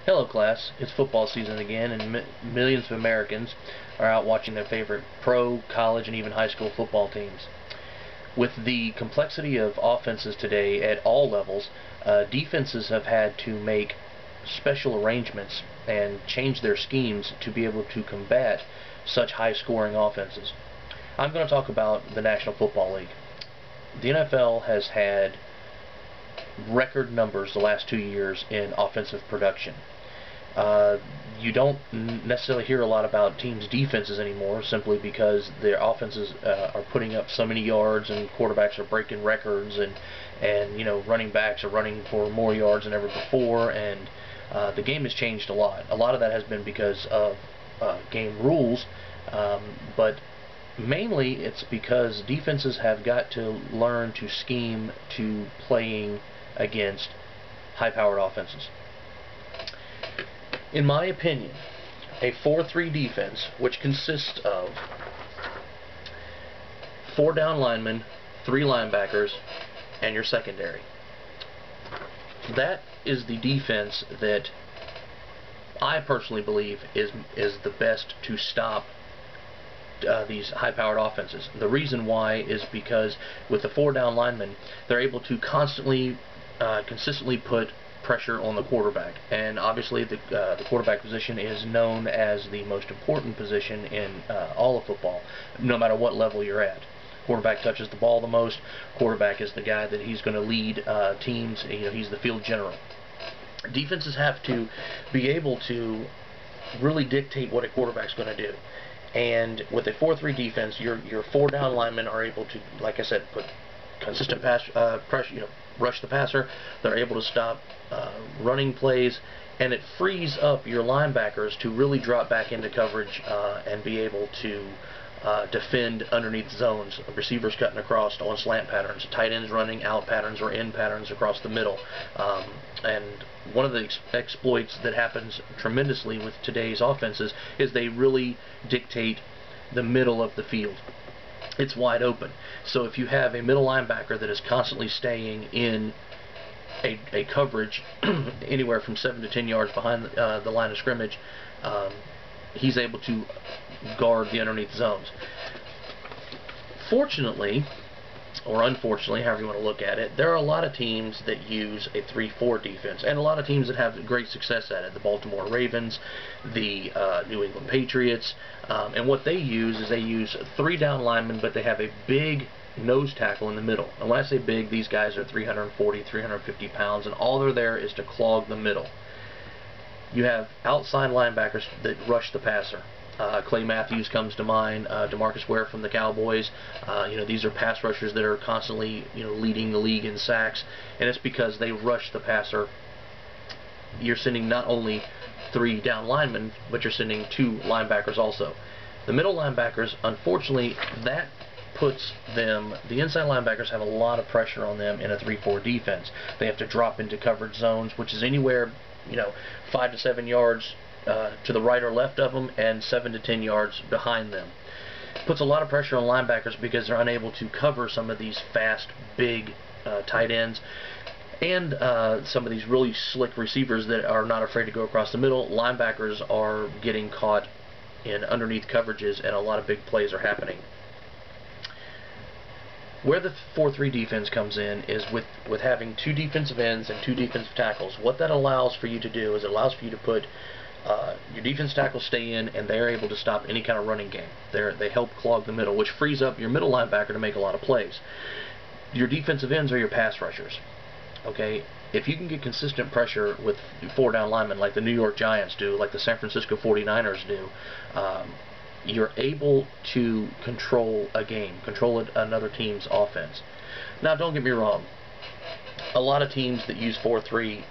Hello class, it's football season again and millions of Americans are out watching their favorite pro, college, and even high school football teams. With the complexity of offenses today at all levels, defenses have had to make special arrangements and change their schemes to be able to combat such high-scoring offenses. I'm going to talk about the National Football League. The NFL has had record numbers the last 2 years in offensive production. You don't necessarily hear a lot about teams' defenses anymore, simply because their offenses are putting up so many yards, and quarterbacks are breaking records, and running backs are running for more yards than ever before, and the game has changed a lot. A lot of that has been because of game rules, but mainly it's because defenses have got to learn to scheme to playing against high-powered offenses. In my opinion, a 4-3 defense, which consists of 4 down linemen, 3 linebackers, and your secondary. That is the defense that I personally believe is the best to stop these high-powered offenses. The reason why is because with the 4 down linemen, they're able to consistently put pressure on the quarterback, and obviously the quarterback position is known as the most important position in all of football, no matter what level you're at. Quarterback touches the ball the most. Quarterback is the guy that he's going to lead teams. He's the field general. Defenses have to be able to really dictate what a quarterback's going to do. And with a 4-3 defense, your 4 down linemen are able to, like I said, put consistent pass pressure, rush the passer. They're able to stop running plays, and it frees up your linebackers to really drop back into coverage and be able to defend underneath zones, receivers cutting across on slant patterns, tight ends running out patterns or in patterns across the middle. And one of the exploits that happens tremendously with today's offenses is they really dictate the middle of the field. It's wide open. So if you have a middle linebacker that is constantly staying in a coverage anywhere from 7 to 10 yards behind the line of scrimmage, he's able to guard the underneath zones. Fortunately, or unfortunately, however you want to look at it, there are a lot of teams that use a 3-4 defense, and a lot of teams that have great success at it. The Baltimore Ravens, the New England Patriots, and what they use is they use 3 down linemen, but they have a big nose tackle in the middle. And when I say big, these guys are 340, 350 pounds, and all they're there is to clog the middle. You have outside linebackers that rush the passer. Clay Matthews comes to mind, DeMarcus Ware from the Cowboys. These are pass rushers that are constantly leading the league in sacks, and it's because they rush the passer. You're sending not only 3 down linemen, but you're sending 2 linebackers also. The middle linebackers, unfortunately, that puts them, the inside linebackers have a lot of pressure on them in a 3-4 defense. They have to drop into coverage zones, which is anywhere 5 to 7 yards to the right or left of them, and 7 to 10 yards behind them. Puts a lot of pressure on linebackers because they're unable to cover some of these fast, big tight ends, and some of these really slick receivers that are not afraid to go across the middle. Linebackers are getting caught in underneath coverages, and a lot of big plays are happening. Where the 4-3 defense comes in is with having 2 defensive ends and 2 defensive tackles. What that allows for you to do is it allows for you to put your defense tackles stay in, and they're able to stop any kind of running game. They help clog the middle, which frees up your middle linebacker to make a lot of plays. Your defensive ends are your pass rushers. Okay, if you can get consistent pressure with 4 down linemen like the New York Giants do, like the San Francisco 49ers do, you're able to control a game, control another team's offense. Now, don't get me wrong. A lot of teams that use 4-3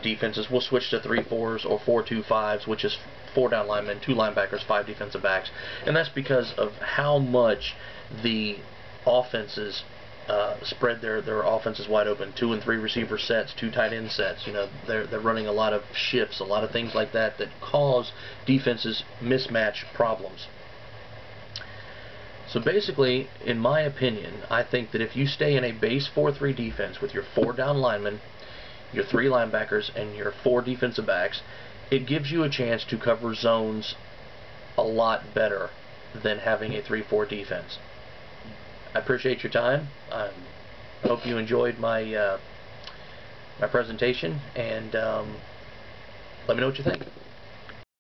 defenses will switch to 3-4s or 4-2-5s, which is 4 down linemen, 2 linebackers, 5 defensive backs, and that's because of how much the offenses spread their offenses wide open. 2 and 3 receiver sets, 2 tight end sets. They're running a lot of shifts, a lot of things like that cause defenses mismatch problems. So basically, in my opinion, I think that if you stay in a base 4-3 defense with your 4 down linemen, your 3 linebackers, and your 4 defensive backs, it gives you a chance to cover zones a lot better than having a 3-4 defense. I appreciate your time. I hope you enjoyed my my presentation, and let me know what you think.